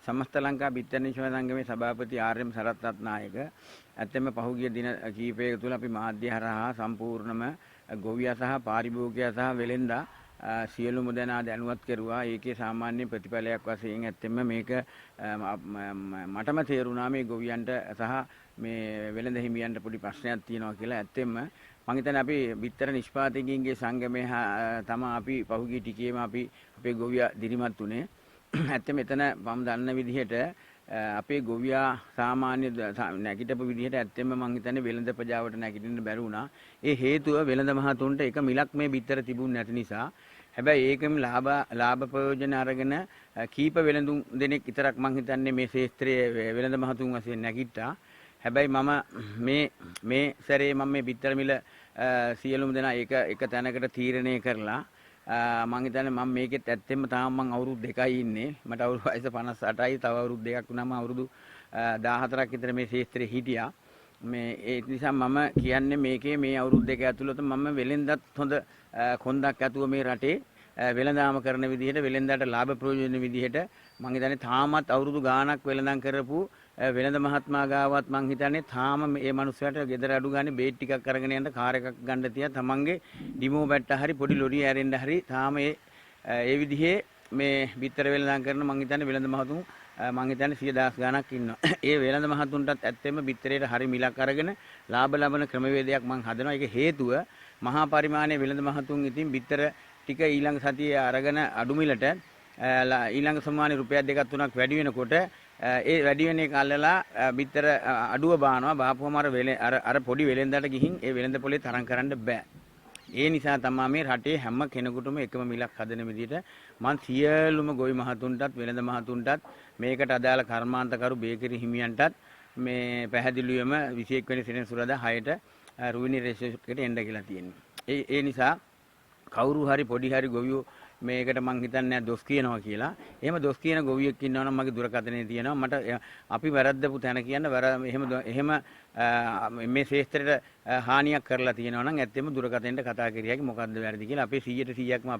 සමස්ත ලංකා බිත්තර නිෂ්පාදන සංගමේ සභාපති ආර්.එම්. සරත් රත්නායක ඇත්තම පහුගිය දින කිහිපයක තුල අපි මාධ්‍ය හරහා සම්පූර්ණම ගොවියා සහ පාරිභෝගිකයා සහ වෙළෙන්දා සියලුම දෙනා දැනුවත් කෙරුවා. ඒකේ සාමාන්‍ය ප්‍රතිඵලයක් වශයෙන් ඇත්තම මේක මටම තේරුණා මේ ගොවියන්ට සහ මේ වෙළෙඳ හිමියන්ට පොඩි ප්‍රශ්නයක් තියෙනවා කියලා. ඇත්තම මම හිතන්නේ අපි බිත්තර නිෂ්පාදකයන්ගේ සංගමේ තමයි අපි පහුගිය ටිකේම අපි අපේ ගොවියා දිරිමත් උනේ. ඇත්තම එතන මම දන්න විදිහට අපේ ගොවියා සාමාන්‍ය නැගිටපු විදිහට ඇත්තම මම හිතන්නේ වෙළඳ ප්‍රජාවට නැගිටින්න බැරි වුණා. ඒ හේතුව වෙළඳ මහතුන්ට එක මිලක් මේ බිත්තර තිබුණ නැති නිසා. හැබැයි ඒකෙම ලාභ ප්‍රයෝජන අරගෙන කීප වෙළඳුන් දෙනෙක් විතරක් මම හිතන්නේ මේ ශාස්ත්‍රයේ වෙළඳ මහතුන් වශයෙන් නැගිට්ටා. හැබැයි මම මේ සැරේ මම මේ බිත්තර මිල සියලුම දෙනා එක තැනකට තීරණය කරලා මම හිතන්නේ මම මේකෙත් ඇත්තෙම තාම මම අවුරුදු 2යි ඉන්නේ. මට අවුරුදු වයස 58යි. තව අවුරුදු 2ක් වුණාම අවුරුදු 14ක් විතර මේ ශාස්ත්‍රයේ හිටියා. මේ ඒ නිසා මම කියන්නේ මේකේ මේ අවුරුදු 2 ඇතුළත මම වෙලෙන්දත් හොඳ කොන්දක් ඇතුව මේ රටේ වෙළඳාම කරන විදිහට වෙළෙන්දාට ලාභ ප්‍රයෝජන විදිහට මම හිතන්නේ තාමත් අවුරුදු ගාණක් වෙළඳාම් කරපු වෙළඳ මහත්මයා ගාවත් මම හිතන්නේ තාම මේ මිනිස්සුන්ට ගෙදර අඩු ගානේ බේට් ටිකක් අරගෙන යන්න කාර් එකක් ගන්න තියා තමන්ගේ ඩිමෝ බැට්ට හරි පොඩි ලොරිය ඇරෙන්න හරි තාම ඒ විදිහේ මේ බිත්තර වෙළඳාම් කරන මම හිතන්නේ වෙළඳ මහතුන් මම හිතන්නේ 100,000 ගාණක් ඉන්නවා. ඒ වෙළඳ මහතුන්ටත් ඇත්තෙම බිත්තරේට හරි මිලක් අරගෙන ලාභ ලබන ක්‍රමවේදයක් මම හදනවා. ඒක හේතුව මහා පරිමාණයේ වෙළඳ මහතුන් ඉතින් බිත්තර ටික ඊළඟ සතියේ අරගෙන අඩු මිලට ඊළඟ සම්මානේ රුපියල් 2ක් 3ක් වැඩි වෙනකොට ඒ වැඩි වෙන එක අල්ලලා බිත්තර අඩුව බානවා. බාපුවම අර පොඩි වෙළෙන්දාට ගිහින් ඒ වෙළඳ පොලේ තරම් කරන්න බෑ. ඒ නිසා තමයි මේ රටේ හැම කෙනෙකුටම එකම මිලක් හදන විදිහට මම සියලුම ගොවි මහතුන්ටත් වෙළඳ මහතුන්ටත් මේකට අදාළ කර්මාන්තකරු බේකරි හිමියන්ටත් මේ පැහැදිලිවම 21 වෙනි සෙනසුරාදා 6ට රුවිනි රෙස්ටෝරන්ට් එකට එන්න කියලා තියෙනවා. ඒ නිසා කවුරු හරි පොඩි හරි ගොවියෝ මේකට මං හිතන්නේ නැහැ දොස් කියනවා කියලා. එහෙම දොස් කියන ගොවියෙක් ඉන්නවා නම් මගේ දුරකථනයේ තියෙනවා. මට අපි වැරද්දපු තැන කියන්න එහෙම මේ ශාස්ත්‍රයට හානියක් කරලා තියෙනවා නම් ඇත්තෙම දුරකථනයට කතා කරියකි මොකද්ද වැරදි කියලා. අපේ 100%ක්ම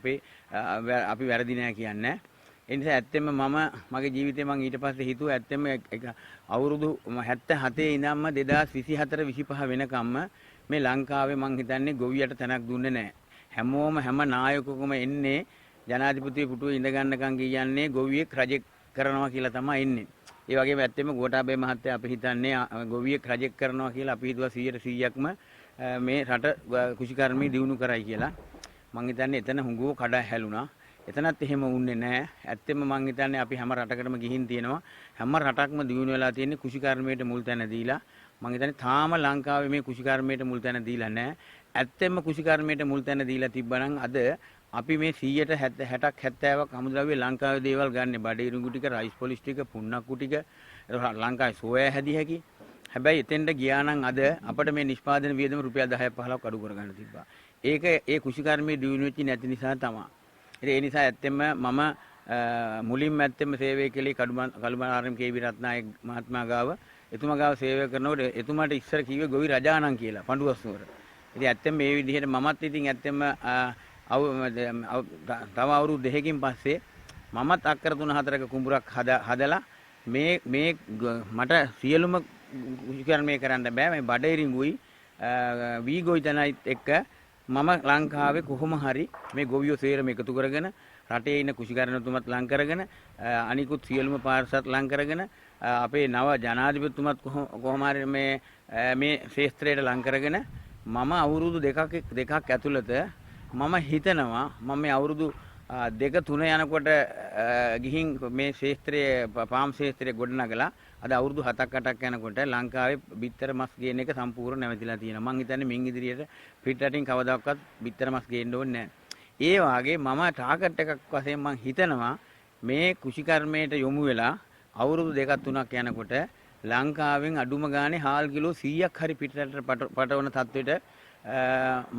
අපි වැරදි නෑ කියන්නේ. ඒ නිසා ඇත්තෙම මගේ ජීවිතේ මං ඊට පස්සේ හිතුවා ඇත්තෙම අවුරුදු 77 ඉඳන්ම 2024 25 වෙනකම්ම මේ ලංකාවේ මං හිතන්නේ ගොවියට තැනක් දුන්නේ නැහැ. හැම නායකකම එන්නේ ජනාධිපති පුටුවේ ඉඳ ගන්නකම් කියන්නේ ගොවියෙක් රජෙක් කරනවා කියලා තමයි එන්නේ. ඒ වගේම ඇත්තෙම ගෝඨාභය මහත්තයා අපි හිතන්නේ ගොවියෙක් රජෙක් කරනවා කියලා අපි හිතුවා 100%ක්ම මේ රට කෘෂිකර්මී දියුණු කරයි කියලා. මං හිතන්නේ එතන හුඟුව කඩා හැලුණා. එතනත් එහෙම වුණේ නැහැ. ඇත්තෙම මං හිතන්නේ අපි හැම රටකටම ගිහින් තියෙනවා. හැම රටක්ම දියුණු වෙලා තියෙන්නේ කෘෂිකර්මයට මුල් තැන දීලා. මං හිතන්නේ තාම ලංකාවේ මේ කෘෂිකර්මයට මුල් තැන දීලා නැහැ. ඇත්තෙම කෘෂිකර්මයට මුල් තැන දීලා තිබ්බනම් අද අපි මේ 160ක් 70ක් අමුද්‍රව්‍ය ලංකාවේ දේවල් ගන්න බඩේ ඉරුඟු ටික රයිස් පොලිෂ් ටික පුන්නක්කු ටික ලංකාවේ සෝයා හැදී හැකි. හැබැයි එතෙන්ට ගියා නම් අද අපිට මේ නිෂ්පාදන වියදම රුපියල් 10ක් 15ක් අඩු කරගන්න තිබ්බා. ඒක ඒ කෘෂිකර්මයේ දියුණු වෙච්ච නැති නිසා තමයි. ඒ නිසා ඇත්තෙම මම මුලින්ම ඇත්තෙම සේවය කළේ කළුබන ආර්.එම්. කේ.වී. රත්නායක මහත්මයා ගාව. එතුමා ගාව සේවය කරනකොට එතුමාට ඉස්සර කිව්වේ ගොවි රජාණන් කියලා පඬුවස්නුවර. ඉතින් ඇත්තෙම මේ විදිහට මමත් ඉතින් ඇත්තෙම තව අවුරුදු 2කින් පස්සේ මමත් අක්කර 3-4ක කුඹුරක් හදලා මේ මට සියලුම කෘෂිකර්මය කරන්න බෑ. මේ බඩේරිඟුයි වී ගොවිතැනයිත් එක්ක මම ලංකාවේ කොහොම හරි මේ ගොවියෝ සේරම එකතු කරගෙන රටේ ඉන්න කෘෂිකර්මතුමත් ලං කරගෙන අනිකුත් සියලුම පාර්ශවත් ලං කරගෙන අපේ නව ජනාධිපතිතුමත් කොහොම හරි මේ ශාස්ත්‍රයට ලං කරගෙන මම අවුරුදු දෙකක් ඇතුළත මම හිතනවා මම මේ අවුරුදු 2-3 යනකොට ගිහින් මේ ශාස්ත්‍රයේ පාම් ශාස්ත්‍රයේ ගොඩනගලා අද අවුරුදු 7-8ක් යනකොට ලංකාවේ බිත්තර මස් ගේන එක සම්පූර්ණ නැවතිලා තියෙනවා. මම හිතන්නේ මින් ඉදිරියට පිටරටින් කවදාවත් බිත්තර මස් ගේන්න ඕනේ නැහැ. ඒ වාගේ මම ටාගට් එකක් වශයෙන් මම හිතනවා මේ කෘෂිකර්මයට යොමු වෙලා අවුරුදු 2-3ක් යනකොට ලංකාවෙන් අඩුම ගානේ හාල් කිලෝ 100ක් හරි පිටරටට පටවන තත්වෙට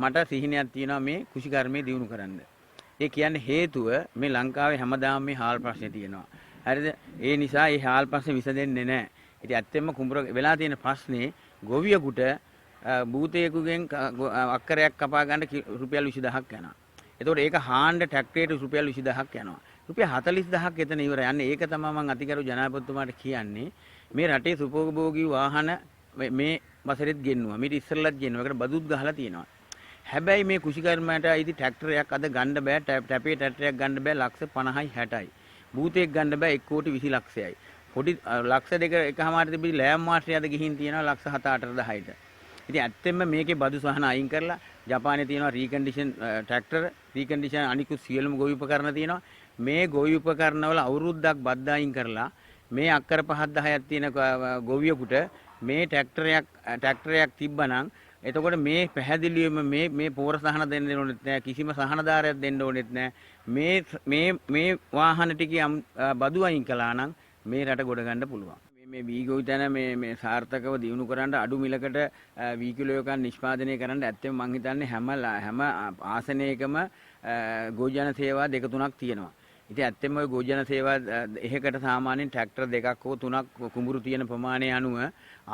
මට සිහිනයක් තියෙනවා මේ කෘෂිකර්මයේ දියුණු කරන්න. ඒ කියන්නේ හේතුව මේ ලංකාවේ හැමදාම මේ හාල් ප්‍රශ්නේ තියෙනවා. හරිද? ඒ නිසා මේ හාල් ප්‍රශ්නේ විසඳෙන්නේ නැහැ. ඉතින් ඇත්තෙන්ම කුඹුර වෙලා තියෙන ප්‍රශ්නේ ගොවියෙකුට භූතයෙකුගෙන් අක්කරයක් කපා ගන්න රුපියල් 20000ක් යනවා. එතකොට ඒක හාන්න ට්‍රැක්ටරයට රුපියල් 20000ක් යනවා. රුපියල් 40000ක් එතන ඉවරයි. අන්න ඒක තමයි මම අතිගරු ජනාධිපතිතුමාට කියන්නේ. මේ රටේ සුපෝභෝගී වාහන මේ වසරෙත් ගෙන්නුවා. මීට ඉස්සෙල්ලත් ගෙන්නුවා. ඒකට බදුත් ගහලා තියෙනවා. හැබැයි මේ කුෂිකර්මයට අයිති ට්‍රැක්ටරයක් අද ගන්න බෑ. ටැපේ ට්‍රැක්ටරයක් ගන්න බෑ ලක්ෂ 50යි 60යි. බූතෙක් ගන්න බෑ 1 කෝටි 20 ලක්ෂයයි. පොඩි ලක්ෂ දෙක එකමාර තිබිලි ලෑම් මාස්ටර් යද ගිහින් තියෙනවා ලක්ෂ 7 8 10ට. ඉතින් ඇත්තෙන්ම මේකේ බදු සහන අයින් කරලා ජපානයේ තියෙනවා රීකන්ඩිෂන් ට්‍රැක්ටර, රීකන්ඩිෂන් අනිකුත් සියලුම ගොවි උපකරණ තියෙනවා. මේ ගොවි උපකරණ වල අවුරුද්දක් බද්ද අයින් කරලා මේ අක්කර 5 10ක් තියෙන ගොවියෙකුට මේ ට්‍රැක්ටරයක් තිබ්බනම් එතකොට මේ පැහැදිලිවම මේ පෝර සහන දෙන්න ඕනෙත් නැහැ, කිසිම සහනදාරයක් දෙන්න ඕනෙත් නැහැ. මේ වාහන ටිකේ බදු අයින් කළා නම් මේ රට ගොඩ ගන්න පුළුවන්. මේ වී ගොවිතැන මේ සාර්ථකව දියුණු කරන්න අඩු මිලකට වී කිලෝ එකක් නිෂ්පාදනය කරන්න ඇත්තම මම හිතන්නේ හැම ආසනයකම ගෝජන සේවා 2 3ක් තියෙනවා. ඉතින් ඇත්තම ওই ගෝජන සේවා එහෙකට සාමාන්‍යයෙන් ට්‍රැක්ටර් 2ක් හෝ 3ක් කුඹුරු තියෙන ප්‍රමාණය අනුව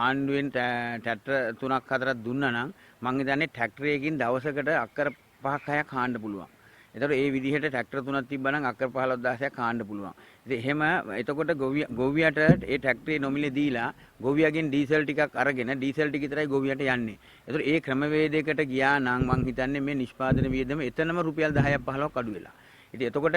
ආණ්ඩුවෙන් ට්‍රැක්ටර් 3ක් 4ක් දුන්නා නම් මම හිතන්නේ ට්‍රැක්ටරයකින් දවසකට අක්කර 5ක් 6ක් හාන්න පුළුවන්. එතකොට ඒ විදිහට ට්‍රැක්ටර් 3ක් තිබ්බනම් අක්කර 15000ක් හාන්න පුළුවන්. ඉතින් එහෙම එතකොට ගොවියට ඒ ට්‍රැක්ටරේ නොමිලේ දීලා ගොවියගෙන් ඩීසල් ටිකක් අරගෙන ඩීසල් ටික විතරයි ගොවියට යන්නේ. එතකොට ඒ ක්‍රමවේදයකට ගියා නම් මම හිතන්නේ මේ නිෂ්පාදන වියදම එතනම රුපියල් 10ක් 15ක් අඩු වෙලා. ඉතින් එතකොට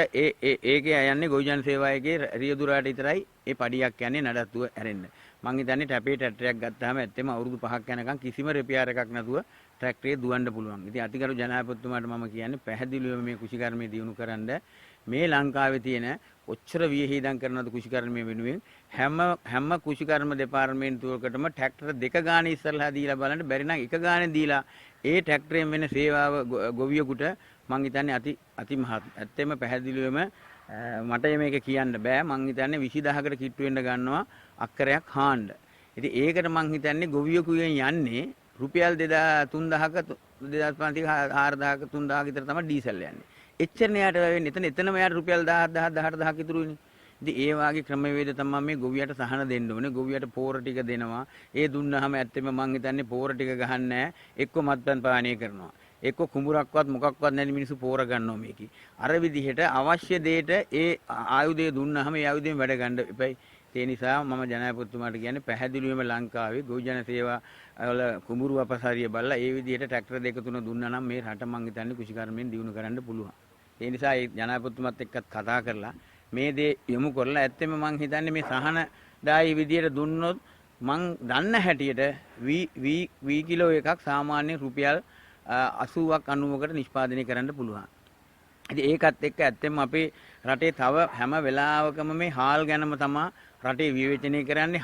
ඒකේ යන්නේ ගොවිජන සේවාවේ රියදුරාට විතරයි ඒ පඩියක් යන්නේ නඩත්තුව ඇරෙන්න. මං හිතන්නේ ටැපේ ට්‍රැක්ටරයක් ගත්තාම ඇත්තම අවුරුදු 5ක් යනකම් කිසිම රිපෙයාර් එකක් නැතුව ට්‍රැක්ටරේ දුවන්න පුළුවන්. ඉතින් අතිගරු ජනාධිපතිතුමාට මම කියන්නේ පැහැදිලිවම මේ කුෂිකර්මයේ දියුණු කරන්න මේ ලංකාවේ තියෙන ඔච්චර වියහිදම් කරනවද කුෂිකර්මයේ වෙනුවෙන් හැම කුෂිකර්ම දෙපාර්තමේන්තුවකටම ට්‍රැක්ටර 2 ගානේ ඉස්සරහා දීලා බලන්න බැරි නම් 1 ගානේ දීලා ඒ ට්‍රැක්ටරයෙන් වෙන සේවාව ගොවියෙකුට මං හිතන්නේ අති මහත් ඇත්තෙම පැහැදිලිවම මට මේක කියන්න බෑ. මං හිතන්නේ 20000කට කිට්ටු වෙන්න ගන්නවා අක්කරයක් හාන්න. ඉතින් ඒකට මං හිතන්නේ ගොවියෙකුගෙන් යන්නේ රුපියල් 3000ක 2500ක 4000ක 3000ක විතර තමයි ඩීසල් යන්නේ. එච්චරනේ යාට වෙන්නේ. එතනම යාට රුපියල් 10000 18000ක ඉතුරු වෙන්නේ. ඉතින් ඒ වාගේ ක්‍රමවේද තමයි මේ ගොවියට සහන දෙන්න ඕනේ. ගොවියට පෝර ටික දෙනවා. ඒ දුන්නාම ඇත්තෙම මං හිතන්නේ පෝර ටික ගහන්නේ නැහැ. එක්ක මත්පැන් පානය කරනවා. එක්ක කුඹුරක්වත් මොකක්වත් නැති මිනිස්සු පෝර ගන්නවා මේකේ. අර විදිහට අවශ්‍ය දෙයට ඒ ආයුධය දුන්නාම ඒ ආයුධයෙන් වැඩ ගන්න එපයි. ඒ නිසා මම ජනාධිපතිතුමාට කියන්නේ පැහැදිලිවම ලංකාවේ ගොවිජන සේවා වල කුඹුරු අපසාරිය බලලා ඒ විදිහට ට්‍රැක්ටර් 2 3 දුන්නා නම් මේ රට මං හිතන්නේ කුෂිකර්මයෙන් දියුණු කරන්න පුළුවන්. ඒ නිසා ඒ ජනාධිපතිතුමත් එක්කත් කතා කරලා මේ දේ යොමු කරලා ඇත්තෙම මං හිතන්නේ මේ සහන දායි විදියට දුන්නොත් මං දන්න හැටියට වී කිලෝ එකක් සාමාන්‍ය රුපියල් 80ක් 90කට නිෂ්පාදනය කරන්න පුළුවන්. ඉතින් ඒකත් එක්ක ඇත්තෙම අපේ රටේ තව හැම වෙලාවකම මේ හාල් ගැනම තමයි රටේ විවේචනය කරන්නේ.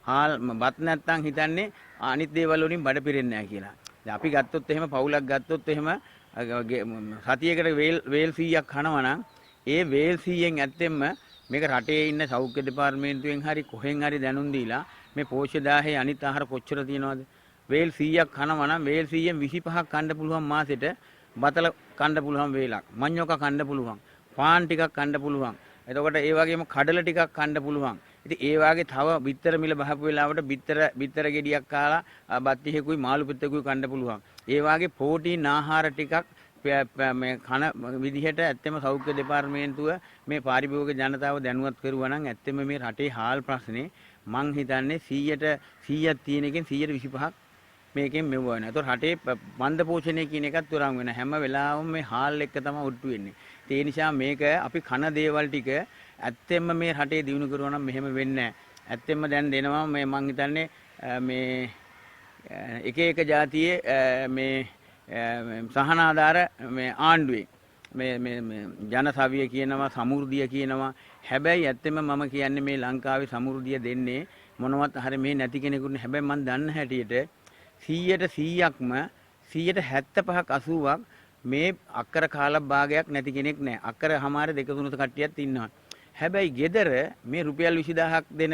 හාල් බත් නැත්තම් හිතන්නේ අනිත් දේවල් වලින් බඩ පිරෙන්නේ නැහැ කියලා. දැන් අපි ගත්තොත් එහෙම පවුලක් ගත්තොත් එහෙම සතියකට වේල් 100ක් කනවා නම් ඒ වේල් 100න් ඇත්තෙම මේක රටේ ඉන්න සෞඛ්‍ය දෙපාර්තමේන්තුවෙන් හරි කොහෙන් හරි දැනුම් දීලා මේ පෝෂ්‍ය 1000 අනිත් ආහාර කොච්චර තියෙනවද? වේල් 100ක් කනවා නම් වේල් 100න් 25ක් කන්න පුළුවන් මාසෙට. බතල කන්න පුළුවන් වේලක්. මඤ්ඤොක කන්න පුළුවන්. පාන් ටිකක් කන්න පුළුවන්. එතකොට ඒ වගේම කඩල ටිකක් කන්න පුළුවන්. ඉතින් ඒ වාගේ තව බිත්තර මිල බහපු වෙලාවට බිත්තර ගෙඩියක් කාලා බත් ටිකකුයි මාළු පිටකුයි කන්න පුළුවන්. ඒ වාගේ ප්‍රෝටීන් ආහාර ටිකක් මේ කන විදිහට ඇත්තම සෞඛ්‍ය දෙපාර්තමේන්තුව මේ පාරිභෝගික ජනතාව දැනුවත් කරුවා නම් ඇත්තම මේ රටේ හාල් ප්‍රශ්නේ මං හිතන්නේ 100ක් තියෙන එකෙන් 125ක් මේකෙන් මෙව වෙනවා. ඒතකොට රටේ මන්ද පෝෂණය කියන එකත් උරන් වෙන හැම වෙලාවෙම මේ හාල් එක තමයි ඔට්ටු වෙන්නේ. ඒ නිසා මේක අපි කන දේවල් ටික ඇත්තෙන්ම මේ රටේ දිනු කරුවා නම් මෙහෙම වෙන්නේ නැහැ. ඇත්තෙන්ම දැන් දෙනවා මේ මං හිතන්නේ මේ එක ජාතියේ මේ සහනාධාර මේ ආණ්ඩුවේ මේ ජනසවිය කියනවා සමෘද්ධිය කියනවා. හැබැයි ඇත්තෙන්ම මම කියන්නේ මේ ලංකාවේ සමෘද්ධිය දෙන්නේ මොනවත් හරිය මේ නැති කෙනෙකුට. හැබැයි මම දන්න හැටියට 100%ක්ම 75ක් 80ක් මේ අක්කර කාල භාගයක් නැති කෙනෙක් නැහැ. අක්කර හමාර 2 3 කට්ටියක් ඉන්නවා. හැබැයි gedara මේ රුපියල් 20000ක් දෙන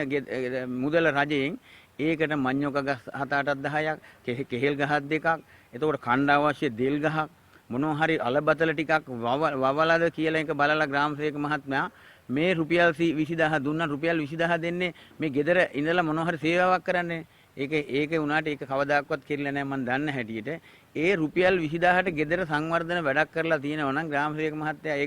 මුදල රජයෙන් ඒකට මඤ්ඤොක ගස් 7-8ක් 10ක් කෙහෙල් ගහක් දෙකක් එතකොට කණ්ඩ අවශ්‍ය දෙල් ගහක් මොනවා හරි අලබතල ටිකක් වවලාද කියලා එක බලලා ග්‍රාම සේවක මහත්මයා මේ රුපියල් 20000 දුන්නා රුපියල් 20000 දෙන්නේ මේ gedara ඉඳලා මොනවා හරි සේවාවක් කරන්නේ. ඒක උනාට ඒක කවදාකවත් කෙරිලා නැහැ මම දන්න හැටියට. ඒ රුපියල් 20000ට ගෙදර සංවර්ධන වැඩක් කරලා තියෙනවා නම් ග්‍රාම සේවක මහත්තයා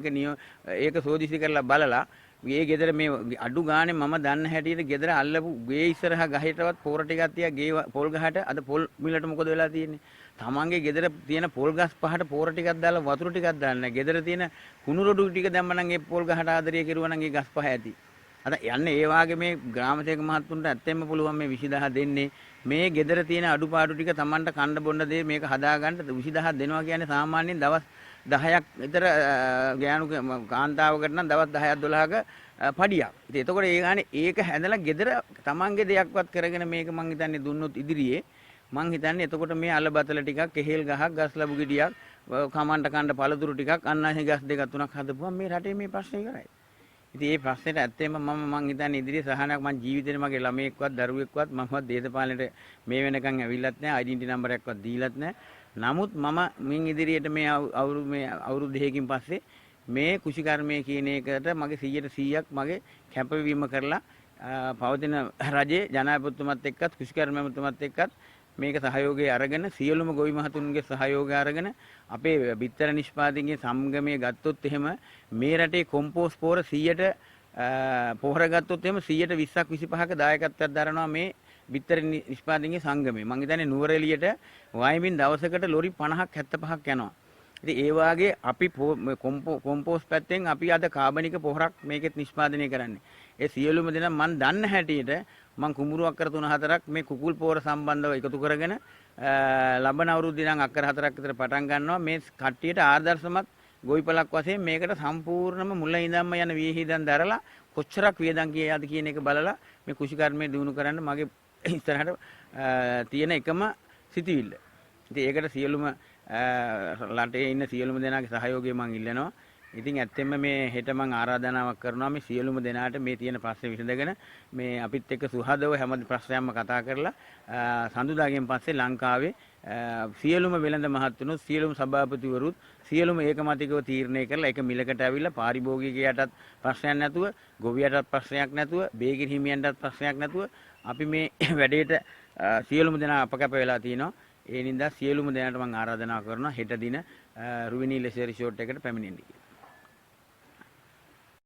ඒක සෝදිසි කරලා බලලා ගේ ගෙදර මේ අඩු ගානේ මම දන්න හැටියට ගෙදර අල්ලපු ගේ ඉස්සරහා ගහේටවත් පොර ටිකක් තියා ගේ පොල් ගහට අද පොල් මිලට මොකද වෙලා තියෙන්නේ? තමන්ගේ ගෙදර තියෙන පොල් ගස් පහට පොර ටිකක් දාලා වතුර ටිකක් දාන්න. ගෙදර තියෙන කුණු රොඩු ටික දැම්මනම් ඒ පොල් ගහට ආදරය කෙරුවා නම් ඒ ගස් පහ ඇති. අද යන්නේ ඒ වාගේ මේ ග්‍රාම සේවක මහත්තුන්ට ඇත්තෙන්ම පුළුවන් මේ 20000 දෙන්නේ මේ ගෙදර තියෙන අඩුපාඩු ටික තමන්ට කන්න බොන්න දේ මේක හදාගන්න 20000 දෙනවා කියන්නේ සාමාන්‍යයෙන් දවස් 10ක් විතර ගෑනු කාන්තාවකට නම් දවස් 10ක් 12ක පඩියක්. ඉතින් එතකොට ඒ ගානේ ඒක හැදලා ගෙදර තමන්ගේ දෙයක්වත් කරගෙන මේක මං හිතන්නේ දුන්නොත් ඉදිරියේ මං හිතන්නේ එතකොට මේ අලබතල ටිකක් කෙහෙල් ගහක් ගස් ලැබු ගෙඩියක් කමන්ට කන්න පළතුරු ටිකක් අන්නාහි ගස් දෙකක් තුනක් හදපුවම මේ රටේ මේ ප්‍රශ්නේ ඉවරයි. ඉතින් මේ ප්‍රශ්නෙට ඇත්තෙන්ම මං හිතන්නේ ඉදිරියේ සහනයක් මං ජීවිතේේ මගේ ළමයෙක්වත් දරුවෙක්වත් මමවත් දේශපාලනයට මේ වෙනකන් ඇවිල්ලත් නැහැ ඩෙන්ටිටි නම්බර් එකක්වත් දීලත් නැහැ. නමුත් මම මින් ඉදිරියට මේ අවුරුදු දෙකකින් පස්සේ මේ කුෂිකර්මය කියන එකට මගේ 100%ක් මගේ කැපවීම කරලා පවතින රජයේ ජනාධිපතිතුමත් එක්කත් කුෂිකර්මයතුමත් එක්කත් මේක සහයෝගය අරගෙන සියලුම ගොවි මහතුන්ගේ සහයෝගය අරගෙන අපේ බිත්තර නිෂ්පාදනයේ සංගමයේ ගත්තොත් එහෙම මේ රටේ කොම්පෝස්ට් පොහොර 100ට පොහොර ගත්තොත් එහෙම 120ක් 25ක දායකත්වයක් දරනවා මේ බිත්තර නිෂ්පාදනයේ සංගමය. මම හිතන්නේ නුවරඑළියට වයමින් දවසකට ලොරි 50ක් 75ක් යනවා. ඉතින් ඒ වාගේ අපි කොම්පෝස්ට් පැත්තෙන් අපි අද කාබනික පොහොරක් මේකෙත් නිෂ්පාදනය කරන්නේ. ඒ සියලුම දෙනා මම දන්න හැටියට මම කුඹුරු අක්කර 3-4ක් මේ කුකුල් පොහොර සම්බන්ධව එකතු කරගෙන ලබන අවුරුද්දේ නම් අක්කර 4ක් විතර පටන් ගන්නවා. මේ කට්ටියට ආදර්ශමත් ගොවිපලක් වශයෙන් මේකට සම්පූර්ණම මුල ඉඳන්ම යන වියහිදන් දරලා කොච්චරක් වියදම් කියලාද කියන එක බලලා මේ කුෂිකර්මය දිනු කරන්න මගේ ඉස්සරහට තියෙන එකම සිතිවිල්ල. ඉතින් ඒකට සියලුම රටේ ඉන්න සියලුම දෙනාගේ සහයෝගය මම ඉල්ලනවා. ඉතින් ඇත්තෙන්ම මේ හෙට මම ආරාධනාවක් කරනවා මේ සියලුම දෙනාට මේ තියෙන ප්‍රශ්නේ විසඳගෙන මේ අපිත් එක්ක සුහදව හැම ප්‍රශ්නයක්ම කතා කරලා සඳුදාගෙන් පස්සේ ලංකාවේ සියලුම වෙළඳ මහත්තුණු සියලුම සභාපතිවරුත් සියලුම ඒකමතිකව තීරණය කරලා ඒක මිලකට ඇවිල්ලා පාරිභෝගිකයටත් ප්‍රශ්නයක් නැතුව ගොවියටත් ප්‍රශ්නයක් නැතුව බේගිරි හිමියන්ටත් ප්‍රශ්නයක් නැතුව අපි මේ වැඩේට සියලුම දෙනා අපකැප වෙලා තිනවා. ඒ නින්දා සියලුම දෙනාට මම ආරාධනා කරනවා හෙට දින රුවිනී ලෙෂර් රිසෝට් එකට පැමිණෙන්න කියලා.